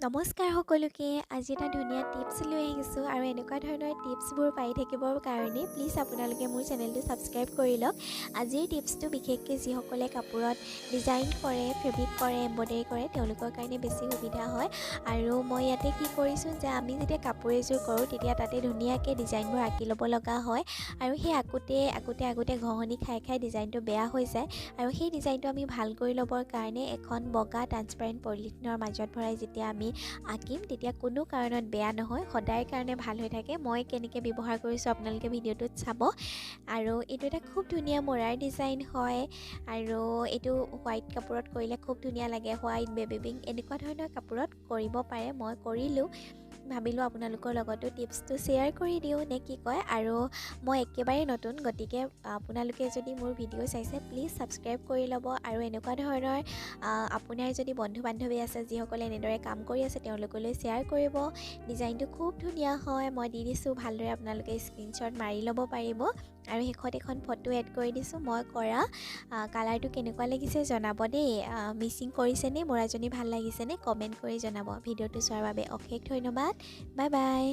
নমস্কাৰ সকলোকে আজি এটা ধুনীয়া টিপছ লৈ আহিছোঁ আৰু এনেকুৱা ধৰণৰ টিপছবোৰ পাই থাকিবৰ কাৰণে প্লিজ আপোনালোকে মোৰ চেনেলটো ছাবস্ক্ৰাইব কৰি লওক। আজিৰ টিপছটো বিশেষকৈ যিসকলে কাপোৰত ডিজাইন কৰে, ফেব্ৰিক কৰে, এম্ব্ৰইডাৰী কৰে তেওঁলোকৰ কাৰণে বেছি সুবিধা হয়। আৰু মই ইয়াতে কি কৰিছোঁ যে আমি যেতিয়া কাপোৰ এযোৰ কৰোঁ তেতিয়া তাতে ধুনীয়াকৈ ডিজাইনবোৰ আঁকি ল'ব লগা হয় আৰু সেই আগতে ঘঁহনি খাই ডিজাইনটো বেয়া হৈ যায় আৰু সেই ডিজাইনটো আমি ভাল কৰি ল'বৰ কাৰণে এখন বগা ট্ৰান্সপাৰেণ্ট পলিথিনৰ মাজত ভৰাই যেতিয়া আমি আঁকিম তেতিয়া কোনো কাৰণত বেয়া নহয়, সদায় কাৰণে ভাল হৈ থাকে। মই কেনেকৈ ব্যৱহাৰ কৰিছোঁ আপোনালোকে ভিডিঅ'টোত চাব। আৰু এইটো এটা খুব ধুনীয়া মৰাৰ ডিজাইন হয় আৰু এইটো হোৱাইট কাপোৰত কৰিলে খুব ধুনীয়া লাগে। হোৱাইট, বেবী পিংক এনেকুৱা ধৰণৰ কাপোৰত কৰিব পাৰে। মই কৰিলোঁ, ভাবিলোঁ আপোনালোকৰ লগতো টিপছটো শ্বেয়াৰ কৰি দিওঁ নে কি কয়। আৰু মই একেবাৰে নতুন, গতিকে আপোনালোকে যদি মোৰ ভিডিঅ' চাইছে প্লিজ ছাবস্ক্ৰাইব কৰি ল'ব। আৰু এনেকুৱা ধৰণৰ আপোনাৰ যদি বন্ধু বান্ধৱী আছে যিসকলে এনেদৰে কাম কৰি আছে তেওঁলোকলৈ শ্বেয়াৰ কৰিব। ডিজাইনটো খুব ধুনীয়া হয়, মই দি দিছোঁ, ভালদৰে আপোনালোকে স্ক্ৰীনশ্বট মাৰি ল'ব পাৰিব। আৰু শেষত এখন ফটো এড কৰি দিছোঁ মই কৰা। কালাৰটো কেনেকুৱা লাগিছে জনাব দেই। মিচিং কৰিছেনে, মৰাজনী ভাল লাগিছেনে, কমেণ্ট কৰি জনাব। ভিডিঅ'টো চোৱাৰ বাবে অশেষ ধন্যবাদ। Bye bye.